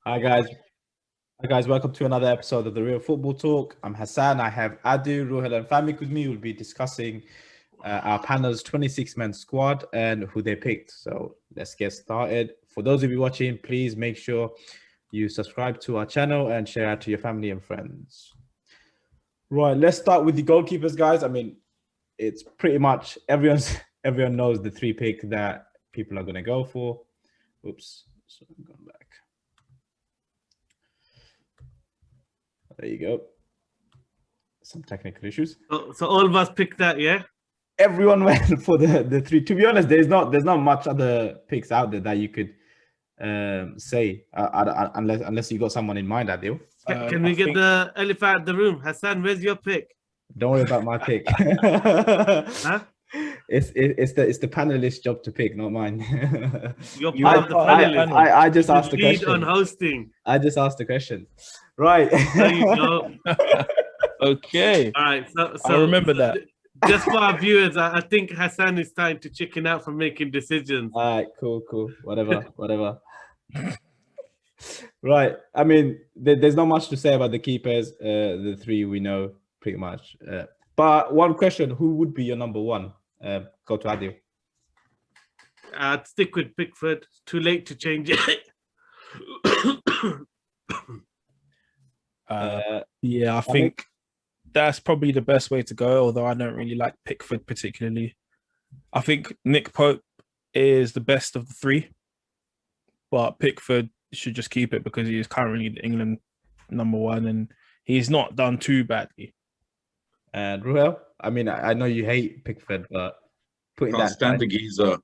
Hi guys. Hi guys, welcome to another episode of the Real Football Talk. I'm Hassan. I have Adu, Ruhel, and Famik with me. We'll be discussing our panel's 26-man squad and who they picked. So let's get started. For those of you watching, please make sure you subscribe to our channel and share it to your family and friends. Right, let's start with the goalkeepers, guys. I mean, it's pretty much everyone knows the three pick that people are going to go for. Oops, so I'm going back. There you go. Some technical issues. So all of us picked that, yeah? Everyone went for the three. To be honest, there's not much other picks out there that you could say unless you got someone in mind, Adil. Can we get the elephant out of the room? Hassan, where's your pick? Don't worry about my pick. Huh? It's the panelist job to pick, not mine. You're part of the panelist. I just asked the question. Lead on hosting. I just asked the question. Right. There you go. Okay. All right. So I remember that. Just for our viewers, I think Hassan is starting to chicken out from making decisions. All right, cool. Whatever. Right. I mean, there's not much to say about the keepers. The three we know pretty much. But one question: who would be your number one? Go to Adil. I'd stick with Pickford. Too late to change it. Yeah, I think that's probably the best way to go, although I don't really like Pickford particularly. I think Nick Pope is the best of the three, but Pickford should just keep it because he is currently the England number one and he's not done too badly. And Ruhel, I mean, I know you hate Pickford, but putting Can't that stand the geezer.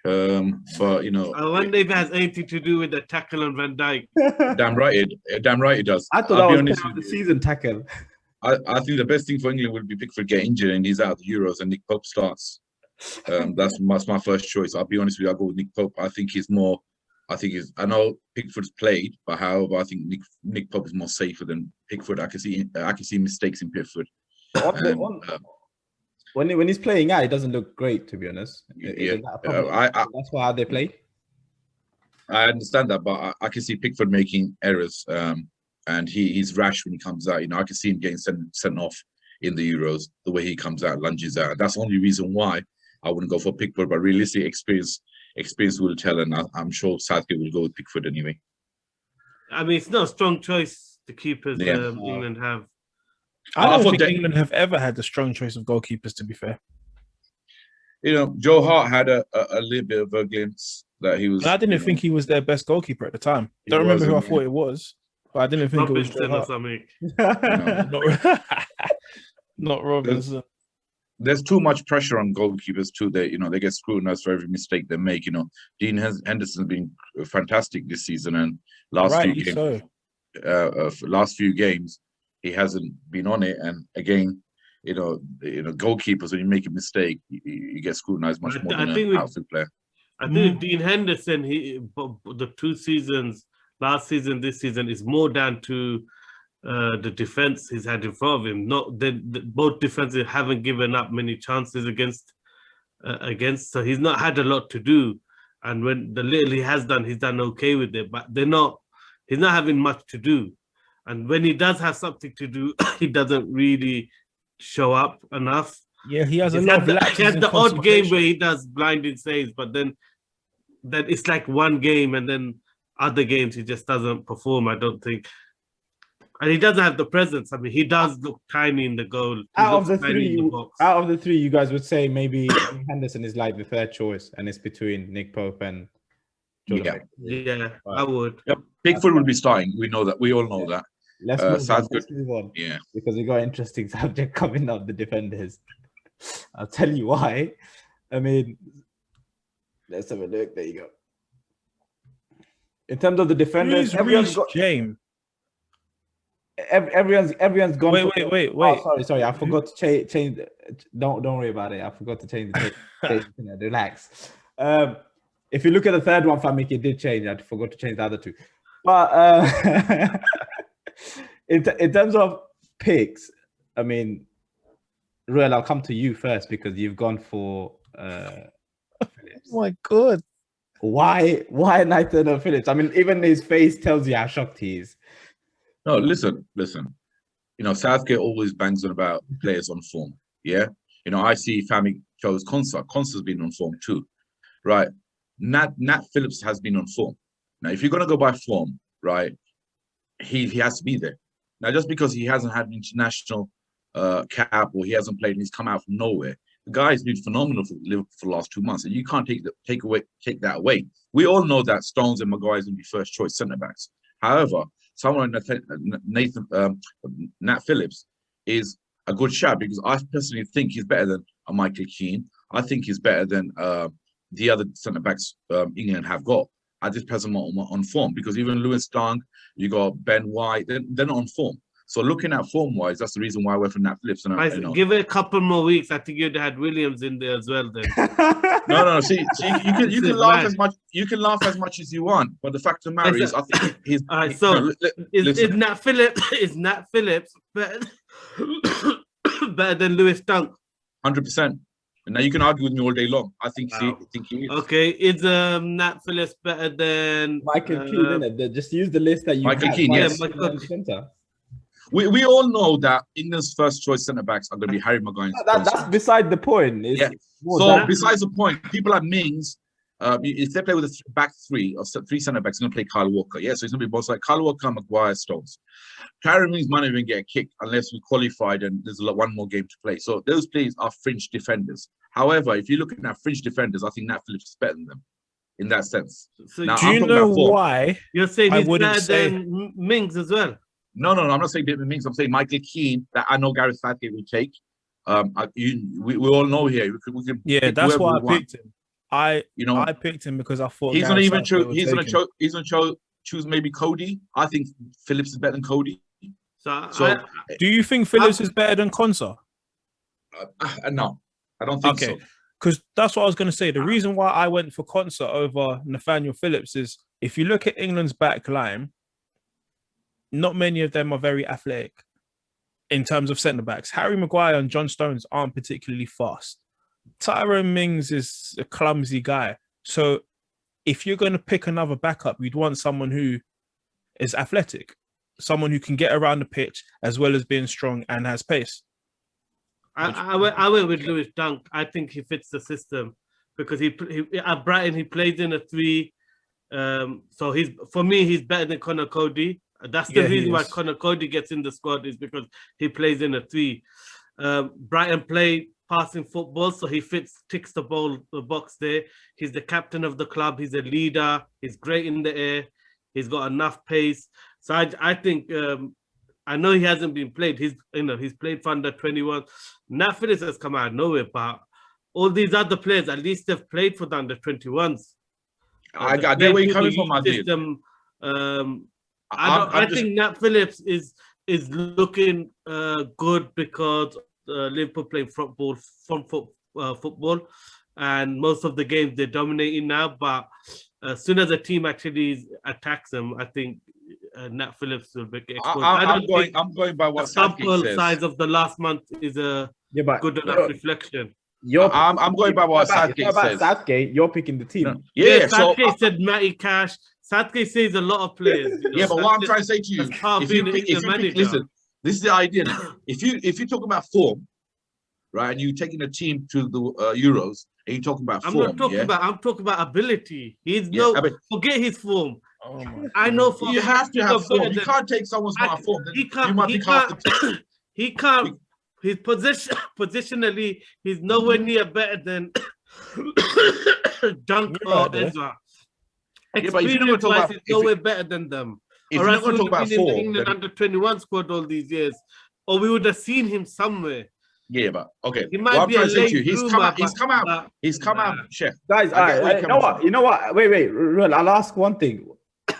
But you know, I wonder if it has anything to do with the tackle on Van Dijk. damn right it does. I thought that was the season tackle. I think the best thing for England would be Pickford get injured and he's out of the Euros and Nick Pope starts. That's my first choice. I'll be honest with you, I'll go with Nick Pope. I know Pickford's played, but however, I think Nick Pope is more safer than Pickford. I can see mistakes in Pickford. When he's playing out, it doesn't look great, to be honest. Yeah, that's why they play. I understand that, but I can see Pickford making errors, and he's rash when he comes out. You know, I can see him getting sent off in the Euros. The way he comes out, lunges out. That's the only reason why I wouldn't go for Pickford. But realistic experience will tell, and I'm sure Southgate will go with Pickford anyway. I mean, it's not a strong choice the keepers England have. I don't think England have ever had a strong choice of goalkeepers, to be fair. You know, Joe Hart had a little bit of a glimpse that he was. And I didn't think he was their best goalkeeper at the time. Don't remember who I thought it was, but I didn't think Robinson it was or something. Not Robinson. There's too much pressure on goalkeepers too. They get scrutinized for every mistake they make. You know, Dean Henderson's been fantastic this season, and last few games he hasn't been on it. And again, you know, goalkeepers, when you make a mistake, you get scrutinized much more than an outfield player. I think Dean Henderson, the 2 seasons, last season, this season, is more down to the defense he's had in front of him. Both defenses haven't given up many chances against, so he's not had a lot to do. And when the little he has done, he's done okay with it. But he's not having much to do. And when he does have something to do, he doesn't really show up enough. Yeah, he has a lot of lapses. He has the odd game where he does blinding saves, but then it's like one game, and then other games he just doesn't perform, I don't think. And he doesn't have the presence. I mean, he does look tiny in the goal. Out of the three, you guys would say maybe Henderson is like the third choice, and it's between Nick Pope and Jordan. Yeah, I would. Yep. Pickford will be starting. We know that. We all know that. Let's move on. Yeah, because we got an interesting subject coming up, the defenders. I'll tell you why. I mean, let's have a look. There you go. In terms of the defenders, everyone's got James. Everyone's gone. Wait. Oh, sorry. I forgot to change. Don't worry about it. I forgot to change the relax. If you look at the third one, Famik, it did change. I forgot to change the other two. But in terms of picks, I mean, Ruel, I'll come to you first because you've gone for Oh my God. Why Nathaniel Phillips? I mean, even his face tells you how shocked he is. No, listen. You know, Southgate always bangs on about players on form. Yeah. You know, I see Fami chose Konsa. Konsa's been on form too. Right. Nat Phillips has been on form. Now, if you're gonna go by form, right, he has to be there. Now, just because he hasn't had an international cap or he hasn't played and he's come out from nowhere, the guy's been phenomenal for Liverpool for the last 2 months, and you can't take that away. We all know that Stones and Maguire is going to be first choice centre backs. However, someone Nat Phillips is a good shout because I personally think he's better than Michael Keane. I think he's better than the other centre backs England have got at this present moment on form, because even Lewis Dunk, you got Ben White, they're not on form. So looking at form-wise, that's the reason why I went for Nat Phillips. And give it a couple more weeks. I think you'd had Williams in there as well. Then no. See, you can laugh as much. You can laugh as much as you want, but the fact of the matter is, I think he's. All right, so is Nat Phillips better than Lewis Dunk? 100%. And now you can argue with me all day long. I think he is. Okay, is Nat Phillips better than Michael Keane? Innit? Just use the list that you Michael had. Keane, yes. Center. We all know that England's first choice centre backs are going to be Harry Maguire. That's beside the point. So besides the point, people like Mings, if they play with a back three or three centre backs, they're going to play Kyle Walker. Yeah, so it's going to be both like Kyle Walker, Maguire, Stones. Harry Mings might not even get a kick unless we qualified and there's one more game to play. So those players are fringe defenders. However, if you're looking at fringe defenders, I think Nat Phillips is better than them in that sense. So now, do you know why? You're saying he's better than Mings as well? No. I'm not saying David Mings. I'm saying Michael Keane, that I know Gareth Southgate will take. We all know here. We can that's why I picked him. I picked him because I thought he's not even true. He's gonna choose maybe Cody. I think Phillips is better than Cody. So do you think Phillips is better than Konsa? No, I don't think so. Because that's what I was going to say. The reason why I went for Konsa over Nathaniel Phillips is if you look at England's back line, not many of them are very athletic in terms of centre backs. Harry Maguire and John Stones aren't particularly fast. Tyrone Mings is a clumsy guy. So if you're going to pick another backup, you'd want someone who is athletic, someone who can get around the pitch as well as being strong and has pace. I went with Lewis Dunk. I think he fits the system because he at Brighton he plays in a 3. So for me he's better than Connor Cody. That's the reason why Connor Cody gets in the squad is because he plays in a 3. Brighton play passing football, so he ticks the box there. He's the captain of the club. He's a leader. He's great in the air. He's got enough pace. So I think I know he hasn't been played. He's played for under 21. Nat Phillips has come out of nowhere, but all these other players, at least they've played for the under 21s. I get where you're coming from, Adil. I think Nat Phillips is looking good because Liverpool playing front football, and most of the games they're dominating now. But as soon as a team actually attacks them, I think Nat Phillips will get exposed. I'm going by what Southgate says. Sample size of the last month is a good enough reflection. I'm going by what Southgate says. Southgate, you're picking the team. Yeah, Southgate said Matty Cash. Southgate says a lot of players. Yeah, but what I'm trying to say to you, listen, this is the idea. If you talk about form, right, and you're taking a team to the Euros, and you're talking about form. I'm talking about ability. Forget his form. Oh I know you have to have form. You can't take someone's not form. He can't. His positionally, he's nowhere near better than Dunk or Ezra. But if you're not talking about, nowhere better than them. If you're not going to talk about form, in the England under 21 squad all these years, or we would have seen him somewhere. Yeah, but okay. He might be a late bloomer, He's come out, chef. Guys, you know what? Wait. I'll ask one thing.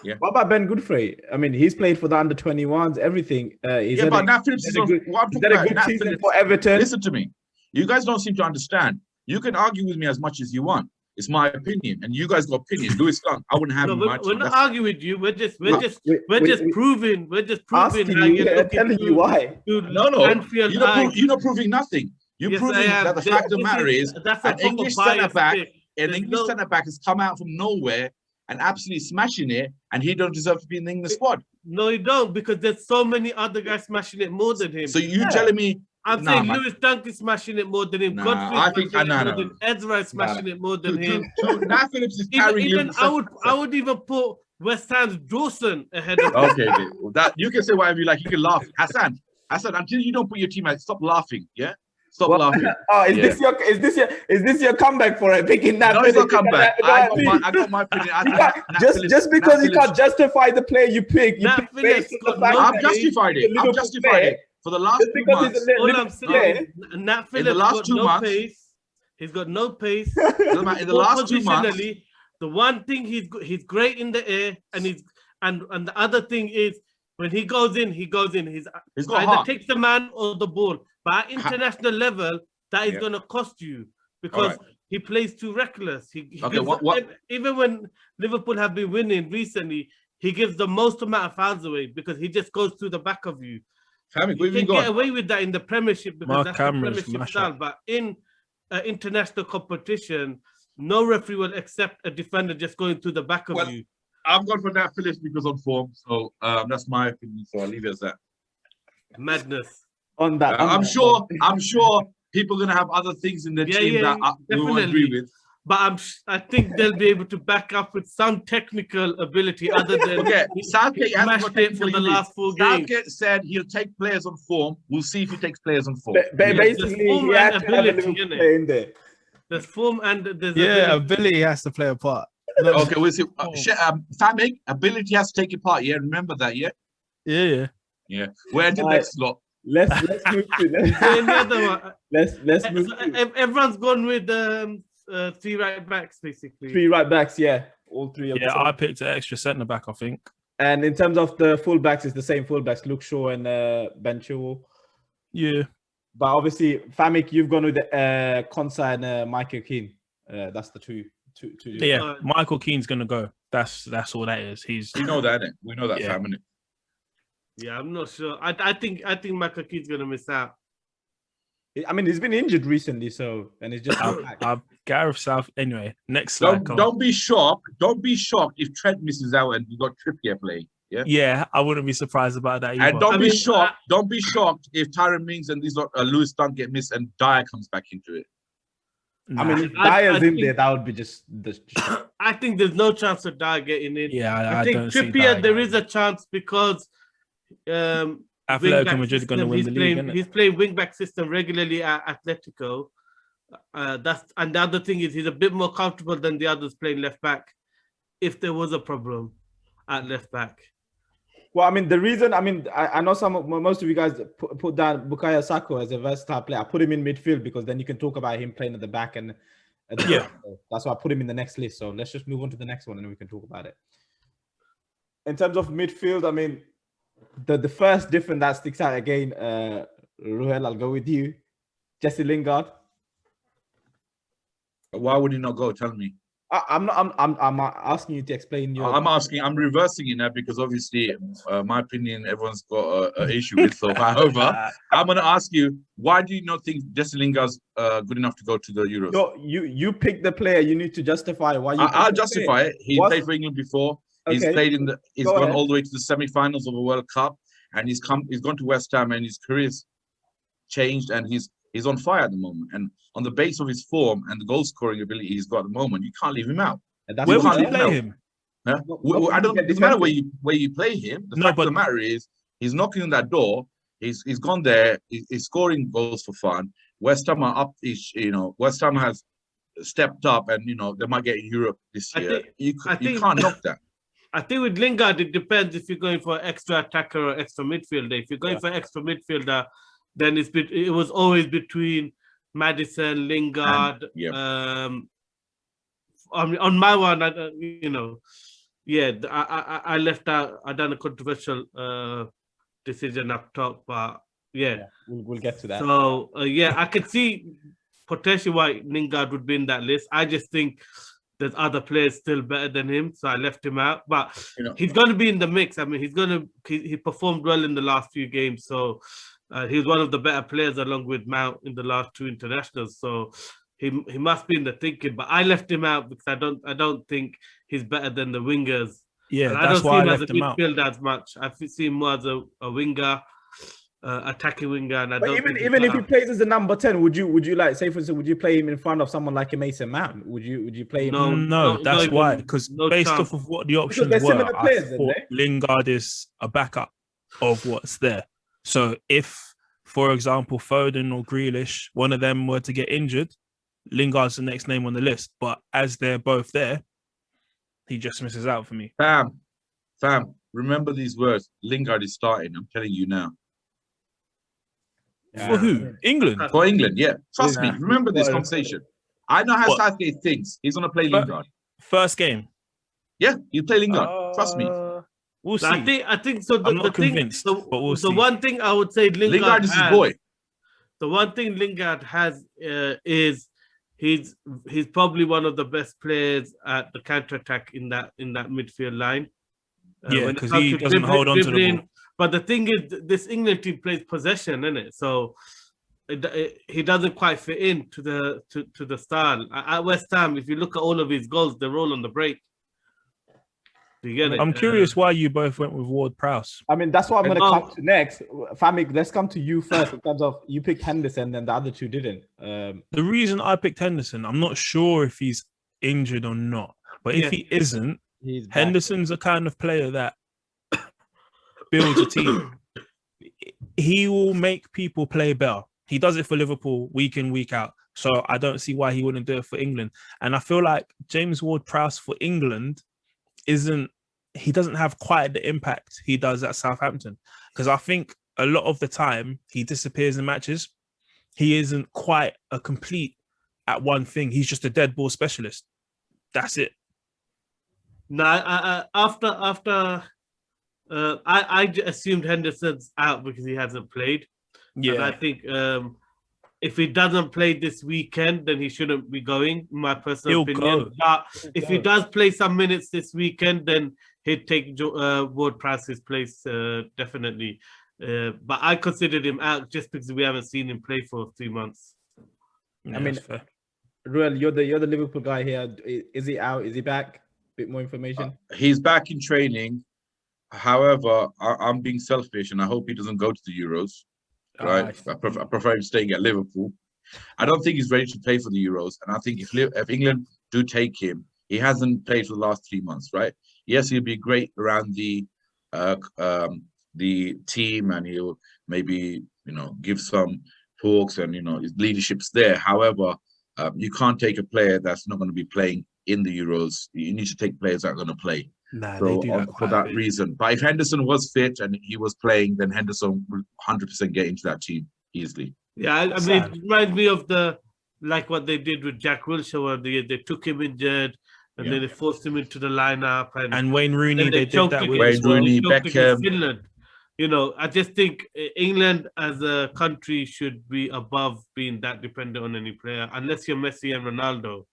Yeah. What about Ben Godfrey? I mean, he's played for the under 21s, everything. But Nat Phillips is a good season for Everton. Listen to me. You guys don't seem to understand. You can argue with me as much as you want. It's my opinion, and you guys got opinion. Lewis Dunk, I wouldn't have him. We're not arguing with you. We're just proving. We're just proving. Telling you why. No. You're not proving nothing. You're proving that the fact of the matter is an English centre back an English centre-back has come out from nowhere and absolutely smashing it, and he don't deserve to be in the English squad. No, he don't, because there's so many other guys smashing it more than him. So you telling me? I'm saying Lewis Dunk is smashing it more than him. Godfrey's smashing it more than Ezra is smashing it more than him. Nat Phillips is carrying even I would even put West Ham's Dawson ahead of him. Okay, well, that you can say whatever you like. You can laugh, Hassan, until you don't put your team out, stop laughing. Yeah, stop laughing. Oh, is this your comeback for it? Picking that? No, it's not comeback. I got my opinion. Just because you can't justify the player you pick, I've justified it. I've justified it for the last 2 months. All I'm saying, Nat Phillips got no pace. He's got no pace. In the last 2 months, the one thing he's great in the air, and the other thing is when he goes in. He's either takes the man or the ball. But at international level, that is going to cost you because he plays too reckless. Even when Liverpool have been winning recently, he gives the most amount of fouls away because he just goes through the back of you. You can get away with that in the Premiership because that's the Premiership style. But in international competition, no referee will accept a defender just going through the back of you. I've gone for Nat Phillips because on form. So that's my opinion. So I'll leave it as that. Madness. On that, I'm sure people are gonna have other things in the team that we won't agree with. But I think they'll be able to back up with some technical ability other than Southgate hasn't got it for the last 4 games. Southgate said he'll take players on form. We'll see if he takes players on form. Basically, he has to have a little play in there. There's form and there's ability has to play a part. Okay, we'll see. Famig, ability has to take a part. Yeah, remember that. Yeah. Yeah. Where the next slot? Let's move to let's move. Everyone's gone with 3 right backs, basically. 3 right backs, yeah. All 3 of them. I picked an extra centre back, I think. And in terms of the fullbacks, it's the same fullbacks, Luke Shaw and Ben Chilwell. Yeah. But obviously, Famik, you've gone with Konsa and Michael Keane. That's the two. Yeah, Michael Keane's gonna go. That's all that is. We know that, innit? We know that, family. Yeah, I'm not sure. I think Michael Keane's gonna miss out. I mean, he's been injured recently, and he's just Gareth South. Anyway, next slide. Don't be shocked. Don't be shocked if Trent misses out and you got Trippier playing. Yeah, I wouldn't be surprised about that either. And don't be shocked. Don't be shocked if Tyrone Mings and these Lewis Dunk get missed and Dyer comes back into it. Nah. I mean, if Dyer's in there, that would be just. I think there's no chance of Dyer getting in. Yeah, I think Trippier there is a chance because. Atletico Madrid going to win the league. He's playing wing-back system regularly at Atletico. And the other thing is he's a bit more comfortable than the others playing left-back. If there was a problem at left-back. Well, I mean, the reason, I know most of you guys put down Bukayo Saka as a versatile player. I put him in midfield because then you can talk about him playing at the back and that's why I put him in the next list. So let's just move on to the next one and then we can talk about it. In terms of midfield, I mean, the first difference that sticks out again, Ruhel, I'll go with you. Jesse Lingard. Why would he not go? Tell me. I'm asking you to explain your. I'm reversing it now because obviously, my opinion, everyone's got an issue with. So, however, I'm going to ask you, why do you not think Jesse Lingard's good enough to go to the Euros? No, you pick the player. You need to justify why you. I'll justify it. He played for England before. He's played He's gone all the way to the semi-finals of a World Cup, and he's gone to West Ham, and his career's changed, and he's on fire at the moment. And on the base of his form and the goal scoring ability he's got at the moment, you can't leave him out. Where would you play him? Huh? It doesn't matter where you play him. The fact of the matter is, he's knocking on that door. He's gone there. He's scoring goals for fun. West Ham are up. West Ham has stepped up, and they might get Europe this year. You can't knock that. I think with Lingard, it depends if you're going for extra attacker or extra midfielder. If you're going for extra midfielder, then it was always between Maddison, Lingard. On my one, I left out. I done a controversial decision up top, but we'll get to that. So I could see potentially why Lingard would be in that list. I just think there's other players still better than him, so I left him out. But he's going to be in the mix. I mean, he performed well in the last few games, so he was one of the better players along with Mount in the last 2 internationals. So he must be in the thinking. But I left him out because I don't think he's better than the wingers. Yeah, And I that's don't why I see him as a left him out. midfielder as much. I see him more as a winger, attacking winger. And I But don't even think even if he plays as a number 10, would you like, say for instance, would you play him in front of someone like a Mason Mount? Would you play him? No, that's even- why. Because no based chance. off of what the Because options they're were, similar I players, then, thought eh? Lingard is a backup of what's there. So if, for example, Foden or Grealish, one of them were to get injured, Lingard's the next name on the list. But as they're both there, he just misses out for me. Fam, remember these words. Lingard is starting. I'm telling you now. For who? England. For England, yeah. Trust me. Yeah. Remember this conversation. I know how What? Southgate thinks. He's going to play But- Lingard. First game. Yeah, you play Lingard. Trust me. We'll see. I think so. I'm not convinced, but we'll see. The one thing I would say Lingard is his boy. The one thing Lingard has is he's probably one of the best players at the counter attack in that midfield line. Yeah, when it because comes he to doesn't hold on to the dribbling. ball. But the thing is, this England team plays possession, innit? So he doesn't quite fit in to the style. At West Ham, if you look at all of his goals, they're all on the break. Do you get it? I'm curious why you both went with Ward-Prowse. I mean, that's what I'm going to No. come to next. Fami, let's come to you first in terms of you picked Henderson and the other two didn't. The reason I picked Henderson, I'm not sure if he's injured or not, but if Yeah. he isn't, He's back. Henderson's a kind of player that builds a team. He will make people play better. He does it for Liverpool week in, week out. So I don't see why he wouldn't do it for England. And I feel like James Ward-Prowse for England he doesn't have quite the impact he does at Southampton. Because I think a lot of the time he disappears in matches. He isn't quite a complete at one thing. He's just a dead ball specialist. That's it. No, I assumed Henderson's out because he hasn't played. And I think if he doesn't play this weekend, then he shouldn't be going, in my personal He'll opinion. go. But if he does play some minutes this weekend, then he'd take Ward-Prowse's place, definitely. But I considered him out just because we haven't seen him play for 3 months. Yeah, I mean, that's fair. Ruel, you're the Liverpool guy here. Is he out? Is he back? Bit more information. He's back in training. However, I'm being selfish and I hope he doesn't go to the Euros. Right? I prefer him staying at Liverpool. I don't think he's ready to play for the Euros. And I think if England do take him, he hasn't played for the last 3 months, right? Yes, he'll be great around the team and he'll maybe, give some talks and, his leadership's there. However, you can't take a player that's not going to be playing in the Euros. You need to take players that are going to play. Nah, So they do that for quite a that bit. reason. But if Henderson was fit and he was playing, then Henderson would 100% get into that team easily. Yeah, I mean, it reminds me of what they did with Jack Wilshere, where they took him injured and then they forced him into the lineup. And Wayne Rooney, then they did choked that with against- as well. Rooney, choked against Beckham. Finland. I just think England as a country should be above being that dependent on any player, unless you're Messi and Ronaldo,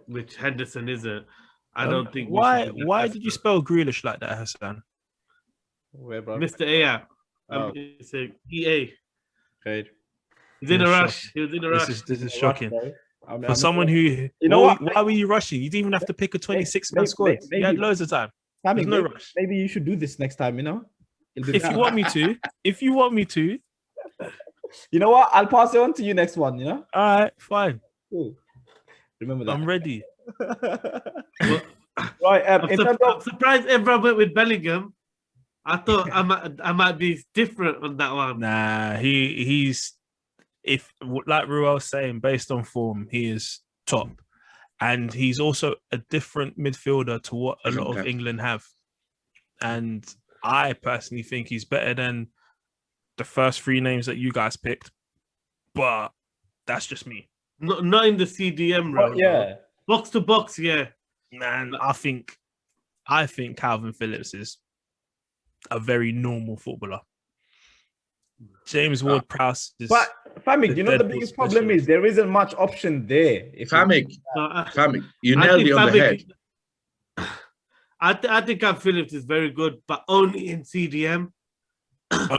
which Henderson isn't. I don't think. Why did you spell Grealish like that, Hassan? Where, bro? Mr. A? Oh. It's a EA. Okay. He's in a Yeah, rush. He was in a rush. This is shocking. I'm For someone who, know why were you rushing? You didn't even have to pick a 26-man squad. You had loads of time. There's no rush. Maybe you should do this next time. It'll be If better. you want me to, You know what? I'll pass it on to you next one. all right, fine. Cool. Remember that. I'm ready. Right. I'm In terms of surprised everyone went with Bellingham. I thought I might be different on that one. Nah, he's like Ruel's saying, based on form, he is top, and he's also a different midfielder to what a lot of England have. And I personally think he's better than the first 3 names that you guys picked, but that's just me. Not in the CDM round. yeah. Box to box, yeah. Man, I think Calvin Phillips is a very normal footballer. James Ward-Prowse is. But Famik, you know the Deadpool biggest problem specialist. is there isn't much option there. Famik, you I nailed think it on the head. I think Calvin Phillips is very good, but only in CDM.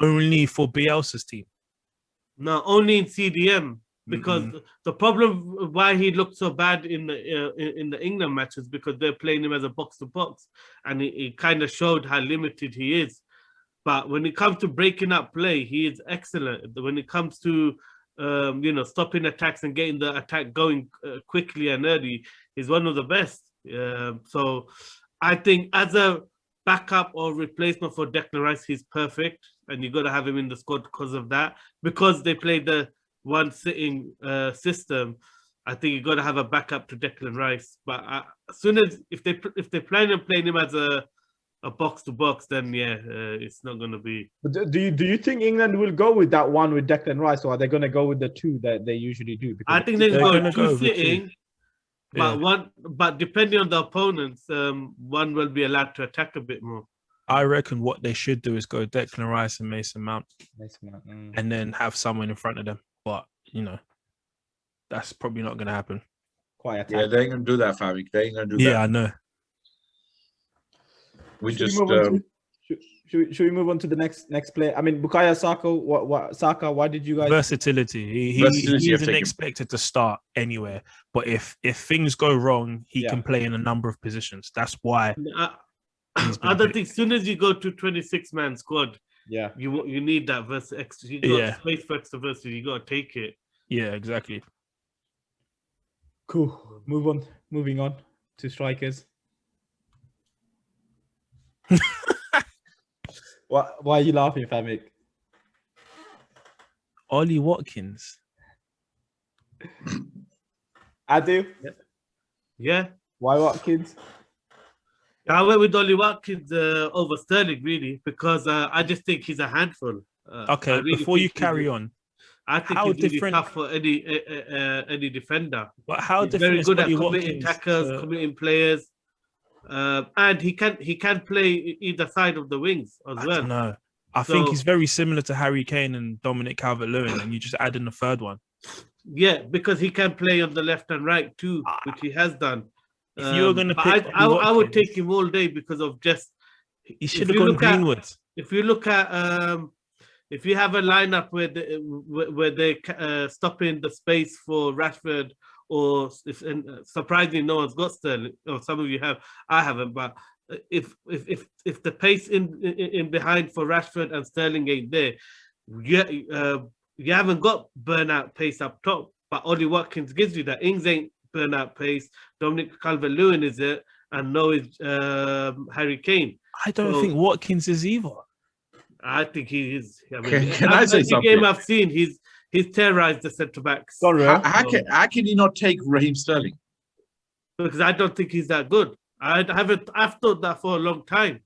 only for Bielsa's team. No, only in CDM. because the problem why he looked so bad in the England matches because they're playing him as a box to box, and he kind of showed how limited he is. But when it comes to breaking up play, he is excellent. When it comes to stopping attacks and getting the attack going quickly and early, he's one of the best. So I think as a backup or replacement for Declan Rice, he's perfect, and you got to have him in the squad because of that. Because they play the one sitting system, I think you got to have a backup to Declan Rice. But as soon as if they plan on playing him as a box to box, then it's not going to be. But do you think England will go with that one with Declan Rice, or are they going to go with the two that they usually do? Because I think they're going to go sitting. Yeah. But depending on the opponents, one will be allowed to attack a bit more. I reckon what they should do is go Declan Rice and Mason Mount, and then have someone in front of them. But that's probably not going to happen. Quite Yeah, they ain't going to do that, Fabi. They ain't going to do that. Yeah, I know. Should we move on to the next player? I mean, Bukayo Saka. Saka, why did you guys? Versatility. He isn't expected to start anywhere, but if things go wrong, he can play in a number of positions. That's why. I don't think as soon as you go to 26-man squad, you need that extra. You got space for extra versatility. You got to take it. Yeah, exactly. Cool. Moving on to strikers. Why are you laughing, Famik? Ollie Watkins. Adu? Yeah. Why Watkins? I went with Ollie Watkins over Sterling, really, because I just think he's a handful. Okay, really before you carry on, I think he's really tough for any defender. But how he's different very good at Ollie committing Watkins, tackles, committing players, and he can play either side of the wings as well. No, I think he's very similar to Harry Kane and Dominic Calvert-Lewin, and you just add in the third one. Yeah, because he can play on the left and right too, which he has done. If you're going to pick, I would take him all day because of just. He should have gone Greenwood. If you look at, if you have a lineup where they stopping the space for Rashford, or surprisingly no one's got Sterling, or some of you have, I haven't. But if the pace in behind for Rashford and Sterling ain't there, you haven't got burnout pace up top. But Ollie Watkins gives you that. Ings ain't burnout pace. Dominic Calvert-Lewin is it, and no is Harry Kane. I don't think Watkins is either. I think he is. I mean, can I say something? Game I've seen, he's terrorized the centre backs. Sorry, how can you not take Raheem Sterling? Because I don't think he's that good. I've thought that for a long time.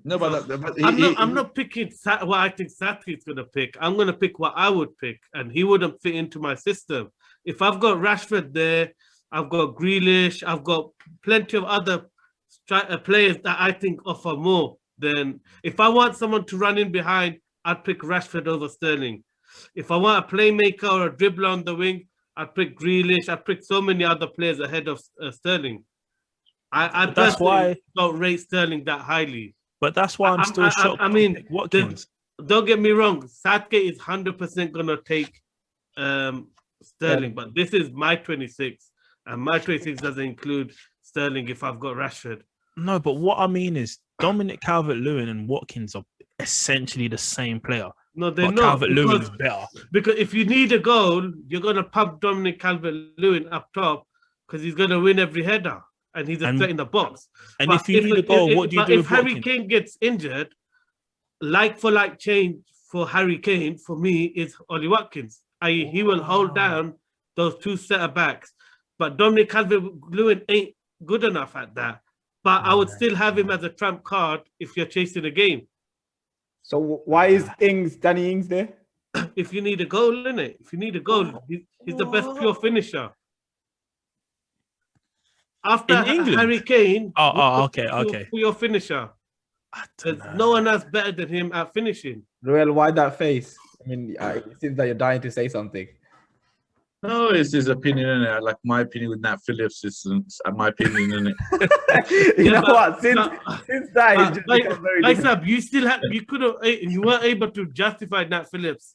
No, but I'm not picking what I think Sathi's going to pick. I'm going to pick what I would pick, and he wouldn't fit into my system. If I've got Rashford there, I've got Grealish, I've got plenty of other players that I think offer more. Then if I want someone to run in behind, I'd pick Rashford over Sterling. If I want a playmaker or a dribbler on the wing, I'd pick Grealish. I'd pick so many other players ahead of Sterling. I personally don't rate Sterling that highly. But that's why I'm still shocked. I mean, Watkins. Don't get me wrong. Southgate is 100% going to take Sterling, but this is my 26. And my 26 doesn't include Sterling if I've got Rashford. No, but what I mean is Dominic Calvert-Lewin and Watkins are essentially the same player. No, they're not. Calvert-Lewin is better. Because if you need a goal, you're going to pump Dominic Calvert-Lewin up top because he's going to win every header and he's a threat in the box. And if you need a goal, what do you do with Harry Kane gets injured, like for like change for Harry Kane, for me, is Ollie Watkins. He will hold down those two centre-backs. But Dominic Calvert-Lewin ain't good enough at that. But I would still have him as a trump card if you're chasing a game. So why is Danny Ings there? If you need a goal, innit? If you need a goal, he's the best pure finisher. After Harry Kane, okay. For your finisher. There's no one else better than him at finishing. Ruel, why that face? I mean, it seems like you're dying to say something. No, it's his opinion, innit? Like my opinion with Nat Phillips is my opinion, innit? You know what? Since that, he's just become very different. You weren't able to justify Nat Phillips.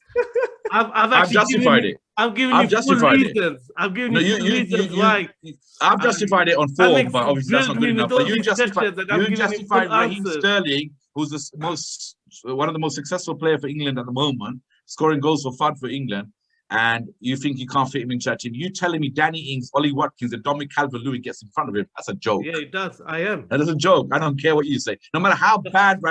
I've I've justified it. I'm giving I've you full justified it. reasons. I'm giving No, you full reasons why. I've justified it on form, Alex but obviously that's not drilled good me enough. with all But you these justified, questions and I'm giving you full Raheem answers. Sterling, who's one of the most successful player for England at the moment, scoring goals for fun for England, and you think you can't fit him into that team. You telling me Danny Ings, Ollie Watkins, and Dominic Calvert-Lewin gets in front of him? That's a joke. Yeah, it does. I am. That is a joke. I don't care what you say. No matter how bad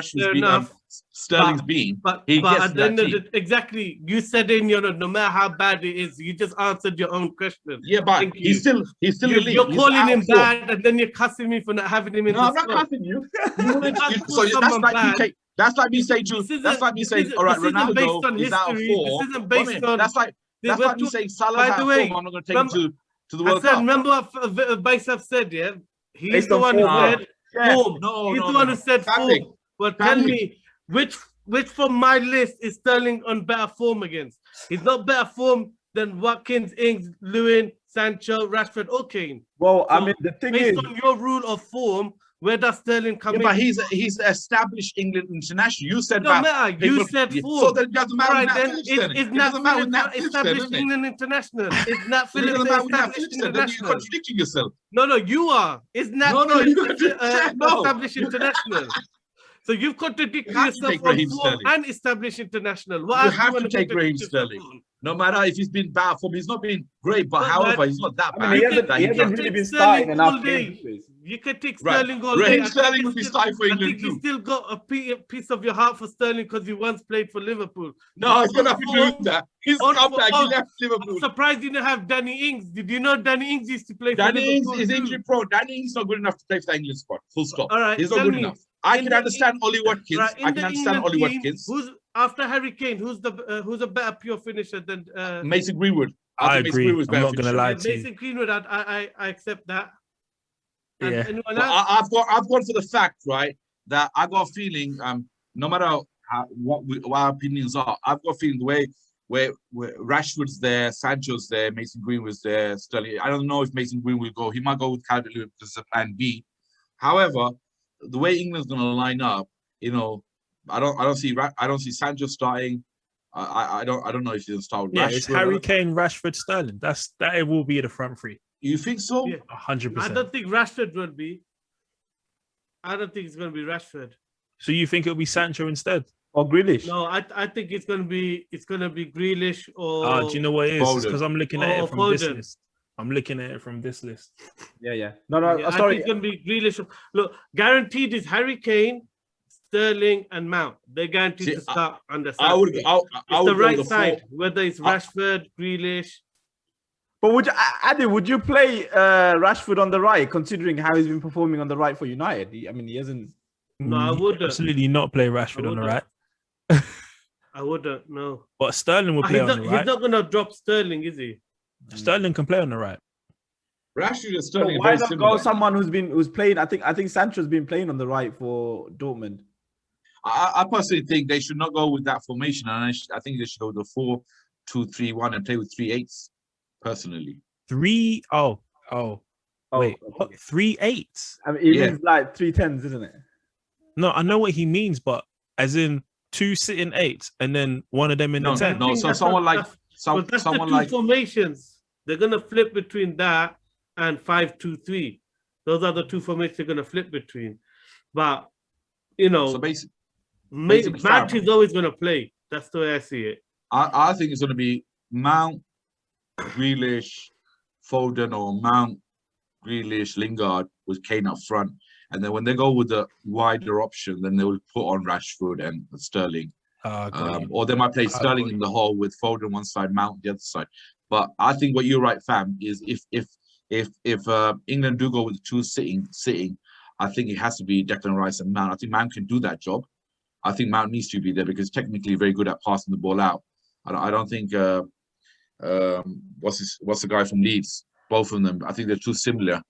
Sterling's been, he gets at the end of exactly, you said in your no matter how bad it is, you just answered your own question. Yeah, but he's still elite. You're calling him bad, and then you're cussing me for not having him in the squad. squad. No, I'm not cussing you. That's like me saying, all right, Ronaldo is out of form. This isn't based on. That's like me saying Salah's out of form. I'm not going to take him to the World Cup. Remember what Baisaf said, yeah? He's the one who said form. He's the one who said form. But tell me, which from my list is Sterling on better form against? He's not better form than Watkins, Ings, Lewin, Sancho, Rashford, or Kane. Well, I mean, the thing is, based on your rule of form, where does Sterling come in? But he's established England international. You said that. Matter. You said form. So then it doesn't matter. Right, then it's not established England international. It's not Phillips established international. Then you're contradicting yourself. No, you are. It's not established international. So you've contradicted yourself on form and established international. You have to take Raheem Sterling. No matter if he's been bad form, he's not been great, but however, he's not that bad. He hasn't really been starting enough games. You can take Sterling all day. Raheem Sterling will be starting for England too. You still got a piece of your heart for Sterling because he once played for Liverpool. No, it's got nothing to do with that. He's come back. He left Liverpool. I'm surprised you didn't have Danny Ings. Did you know Danny Ings used to play for Liverpool? Danny Ings is injury prone. Danny Ings is not good enough to play for the England squad. Full stop. All right, he's not good enough. I can understand Ollie Watkins. I can understand Ollie Watkins. Who's after Harry Kane? Who's a better pure finisher than Mason Greenwood? I agree. I'm not going to lie to you. Mason Greenwood, I accept that. And yeah. I've gone for the fact, right, that I got a feeling, no matter what our opinions are, I've got a feeling the way where Rashford's there, Sancho's there, Mason Greenwood's there, Sterling. I don't know if Mason Greenwood will go. He might go with Calvert-Lewin because it's a plan B. However, the way England's going to line up, I don't see Sancho starting. I don't know if he's going to start with Rashford. It's Harry Kane, Rashford, Sterling. That will be the front three. You think so? Yeah. 100%. I don't think Rashford will be. I don't think it's going to be Rashford. So you think it'll be Sancho instead? Or Grealish? No, I think it's going to be Grealish or. Do you know what it is? Because I'm looking at it from this list. I'm looking at it from this list. Yeah. No. Sorry. I think it's going to be Grealish. Look, guaranteed is Harry Kane, Sterling, and Mount. They're guaranteed to start under. I would the right side, whether it's Rashford, Grealish. But would you play Rashford on the right, considering how he's been performing on the right for United? He hasn't. No, I wouldn't. Absolutely not play Rashford on the right. I wouldn't. No. But Sterling will play on the right. He's not going to drop Sterling, is he? Sterling can play on the right. Rashford and Sterling. Why not go someone who's played? I think Sancho's been playing on the right for Dortmund. I personally think they should not go with that formation, and I think they should go with the 4-2-3-1 and play with 3-8s. Personally, wait, what? 3-8s? I mean, it means like 3-10s, isn't it? No, I know what he means, but as in 2 sitting 8s and then one of them in the 10. No, so someone like formations. They're gonna flip between that and 5-2-3. Those are the two formations they're gonna flip between. But so basically, Mount is always gonna play. That's the way I see it. I think it's gonna be Mount, Grealish, Foden, or Mount, Grealish, Lingard with Kane up front. And then when they go with the wider option, then they will put on Rashford and Sterling. Or they might play Sterling in the hole with Foden one side, Mount the other side. But I think what you're right, fam, is if England do go with the two sitting, I think it has to be Declan Rice and Mount. I think Mount can do that job. I think Mount needs to be there because technically very good at passing the ball out. I don't think what's the guy from Leeds? Both of them, I think they're too similar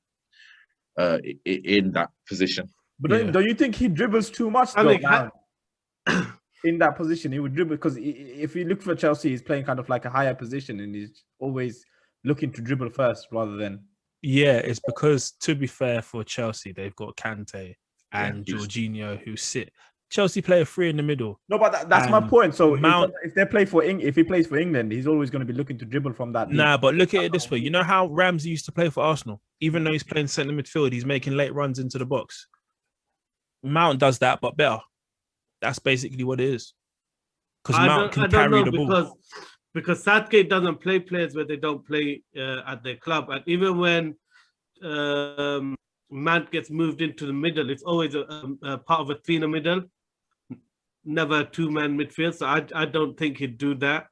in that position. But don't you think he dribbles too much? In that position, he would dribble because if you look for Chelsea, he's playing kind of like a higher position and he's always looking to dribble first rather than. Yeah, it's because to be fair for Chelsea, they've got Kante and Jorginho who sit Chelsea play a three in the middle. No, but that's my And point. So Mount- if they play for if he plays for England, he's always going to be looking to dribble from that. deep. Nah, but look at it this way. You know how Ramsey used to play for Arsenal? Even though he's playing centre midfield, he's making late runs into the box. Mount does that, but better. That's basically what it is. Because Mount can carry the ball. Because Southgate doesn't play players where they don't play at their club. And even when Mount gets moved into the middle, it's always a part of a three in the middle. Never a two-man midfield. So I don't think he'd do that.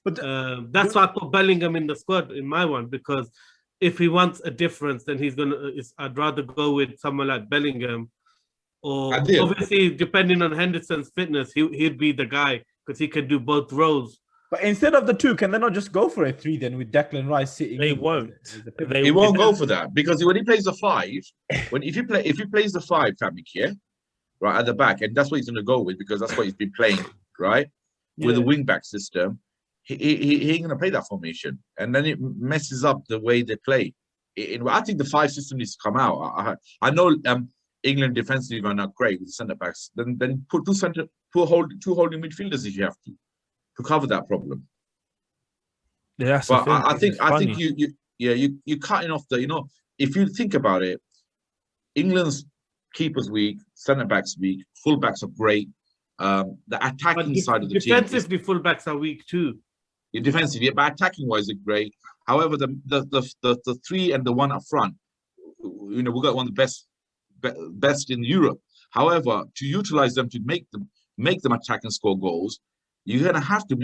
But that's why I put Bellingham in the squad in my one, because if he wants a difference, then I'd rather go with someone like Bellingham. Or obviously, depending on Henderson's fitness, he'd be the guy because he can do both roles. But instead of the two, can they not just go for a three then with Declan Rice sitting? They won't. He won't go for that because when he plays the five, if he plays the five, Famik, yeah, right at the back, and that's what he's going to go with because that's what he's been playing, right, with the wing back system. He ain't going to play that formation, and then it messes up the way they play. I think the five system needs to come out. I know England defensively are not great with the centre backs. Then put two holding midfielders if you have to cover that problem. Yeah, but I think you're cutting off the if you think about it, England's keepers weak, centre backs weak, full backs are great. The attacking side of the team, defensively, full backs are weak too. Defensively, but attacking wise, they're great. However, the three and the one up front, we got one of the best in Europe. However, to utilize them to make them attack and score goals, you're gonna have to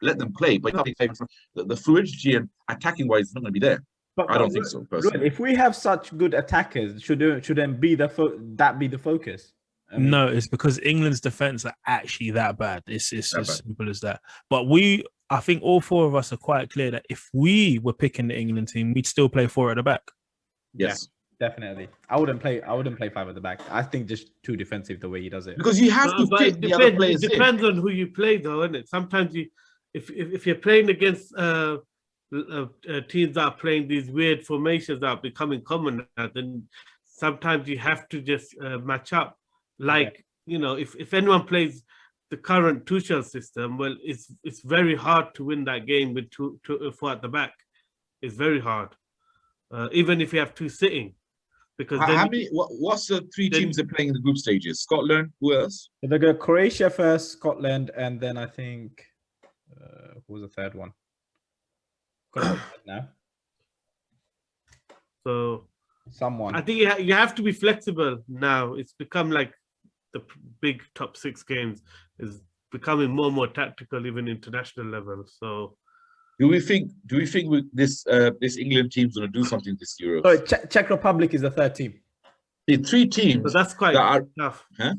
let them play. But the fluidity and attacking wise is not gonna be there. But I don't think so. Personally. If we have such good attackers, shouldn't be that be the focus? I mean, no, it's because England's defense are actually that bad. It's as simple as that. But I think all four of us are quite clear that if we were picking the England team, we'd still play four at the back. Yes, definitely. I wouldn't play five at the back. I think just too defensive the way he does it. Because you have to fit the other players. It depends on who you play, though, isn't it? Sometimes if you're playing against teams that are playing these weird formations that are becoming common now, then sometimes you have to just match up. Like, if anyone plays the current Tuchel system, well, it's very hard to win that game with four at the back. It's very hard, even if you have two sitting. Because what's the three teams they're playing in the group stages? Scotland, who else? They go Croatia first, Scotland, and then I think who was the third one? Now. So someone. I think you have to be flexible now. It's become like the big top six games is becoming more and more tactical, even international level. So, do we think this England team's going to do something this Euro? So Czech Republic is the third team. The three teams. So that's quite tough. Huh?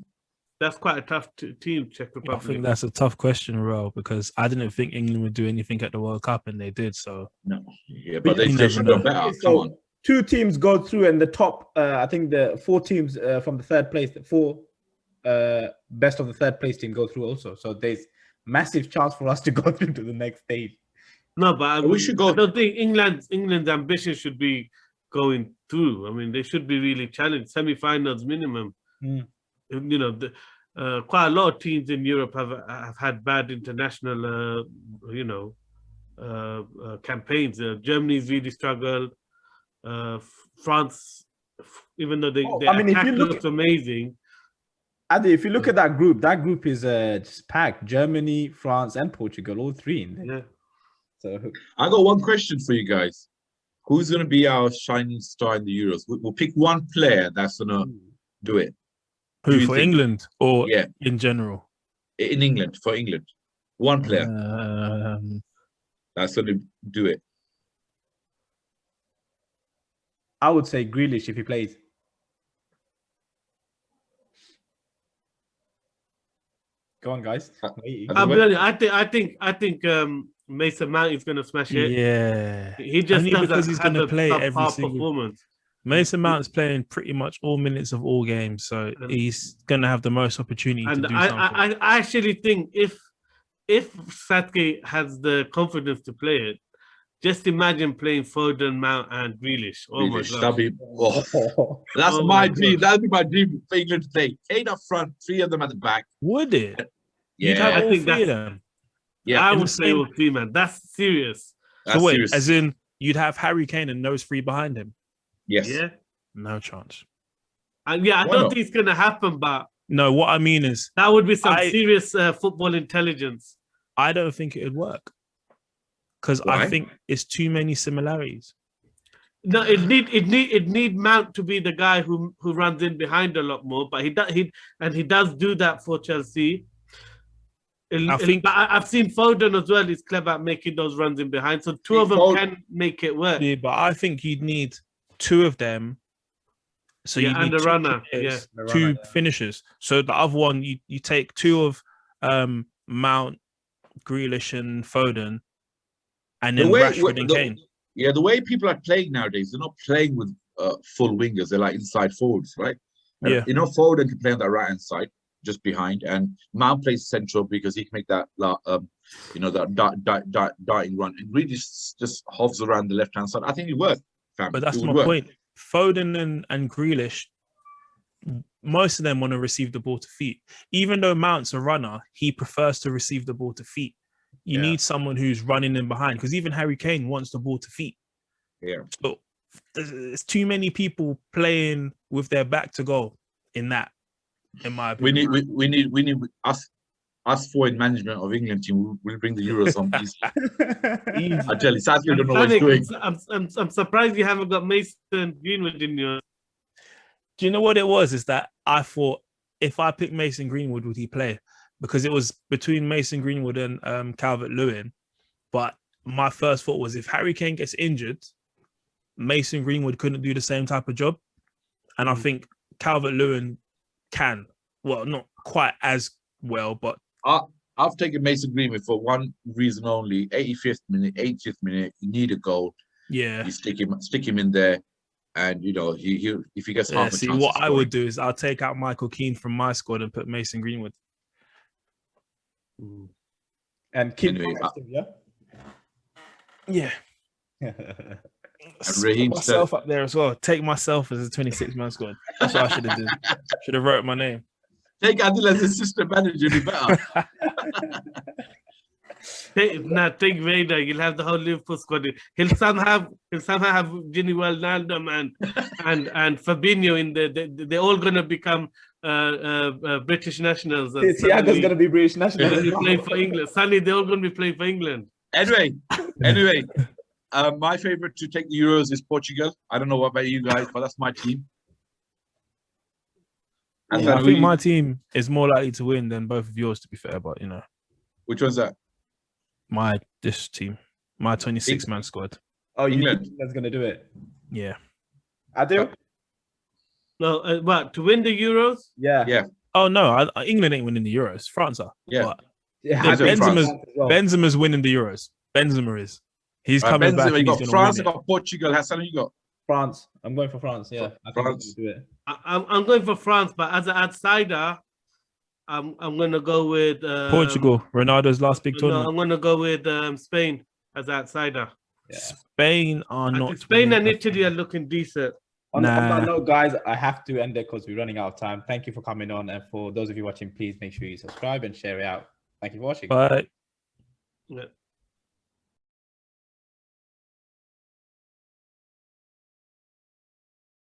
That's quite a tough team, Czech Republic. I think that's a tough question, Ro, because I didn't think England would do anything at the World Cup, and they did. So no, yeah, but they should have done better. Come on. Two teams go through, and the top, I think the four teams from the third place, the four best of the third place team go through also. So there's massive chance for us to go through to the next stage. No, but we should go. I don't think England's ambition should be going through. I mean, they should be really challenged, semi-finals minimum. Quite a lot of teams in Europe have had bad international, campaigns. Germany's really struggled. France, even though their attack looks amazing. Adi, if you look at that group is just packed. Germany, France, and Portugal, all three in there. Yeah. So I got one question for you guys. Who's going to be our shining star in the Euros? We'll pick one player that's going to do it. Who, for England or in general? In England, for England. One player that's going to do it. I would say Grealish if he plays. Go on, guys. I'll be honest, I think Mason Mount is going to smash it. Yeah. He just because he's going to play every single performance. Mason Mount's playing pretty much all minutes of all games, so he's going to have the most opportunity to do something. I actually think if Southgate has the confidence to play it, Just imagine playing Foden, Mount, and Grealish. Oh my Grealish, god! That's Oh my my dream. God. That'd be my dream for England to play. 8 up front, 3 of them at the back. Would it? You'd Yeah, have I all think three of that's- them. yeah. I in would the play same- all three, man. That's serious. So That's wait, serious. as in you'd have Harry Kane and those three behind him? Yes. Yeah, No chance. and yeah, I Why don't not? think it's gonna happen, but No, what I mean is that would be some I- serious football intelligence. I don't think it would work. Because I Why? think it's too many similarities. No, it need Mount to be the guy who runs in behind a lot more, but he does do that for Chelsea. But I've seen Foden as well. He's clever at making those runs in behind, so two of them can make it work. Yeah, but I think you'd need two of them. So Yeah, you and need a two runner, players, yeah. two A runner, yeah. finishers. So the other one, you take two of Mount, Grealish, and Foden, and then Rashford and Kane. Yeah, the way people are playing nowadays, they're not playing with full wingers. They're like inside forwards, right? And, Yeah. you know, Foden can play on that right hand side, just behind, and Mount plays central because he can make that, that darting run, and really just hovers around the left hand side. I think it worked, fam. But that's It would my work. point. Foden and Grealish, most of them want to receive the ball to feet. Even though Mount's a runner, he prefers to receive the ball to feet. You Yeah. need someone who's running in behind, because even Harry Kane wants the ball to feet. Yeah. So there's too many people playing with their back to goal in that, in my opinion. We need us four in management of England team. We'll bring the Euros on. Easy. I tell you, Southgate don't know what he's doing. I'm surprised you haven't got Mason Greenwood in your. Do you know what it was? Is that I thought if I picked Mason Greenwood, would he play? Because it was between Mason Greenwood and Calvert-Lewin. But my first thought was if Harry Kane gets injured, Mason Greenwood couldn't do the same type of job. And I think Calvert-Lewin can. Well, not quite as well, but I've taken Mason Greenwood for one reason only. 85th minute, 80th minute, you need a goal. yeah. You stick him in there, and you know he if he gets half a See, chance. what I would do is I'll take out Michael Keane from my squad and put Mason Greenwood. And keep Anyway, positive, yeah. Yeah. And Raheem Put myself up there as well. Take myself as a 26-man squad. That's what I should have done. Should have wrote my name. take Adil as assistant manager. Be better. Take Vader. You'll have the whole Liverpool squad. He'll somehow have Gini Wijnaldum and Fabinho in there. They're all gonna become British nationals. And Thiago's gonna be British they're national. gonna be playing for England. Suddenly they're all gonna be playing for England. Anyway, my favorite to take the Euros is Portugal. I don't know what about you guys, but that's my team. And Yeah, I then think my team is more likely to win than both of yours, to be fair. But, you know, which one's that? this team, my 26-man squad. Oh, you England. think England's gonna do it? Yeah. I do. No, what to win the Euros? Yeah. Yeah. Oh, no, England ain't winning the Euros. France are. Yeah. But Yeah, These are Benzema's, France as well. Benzema's winning the Euros. Benzema is. He's coming back. Benzema, you And he's got gonna France, win you it. got Portugal. Hassan, you got France. I'm going for France. Yeah, I think France. we're gonna do it. I'm going for France, but as an outsider, I'm gonna go with Portugal, Ronaldo's last big No, tournament. I'm gonna go with Spain as an outsider. Yeah. Spain are I not. think Spain and winning. Italy are looking decent. On Nah. that note, guys, I have to end it because we're running out of time. Thank you for coming on, and for those of you watching, please make sure you subscribe and share it out. Thank you for watching. But Yeah.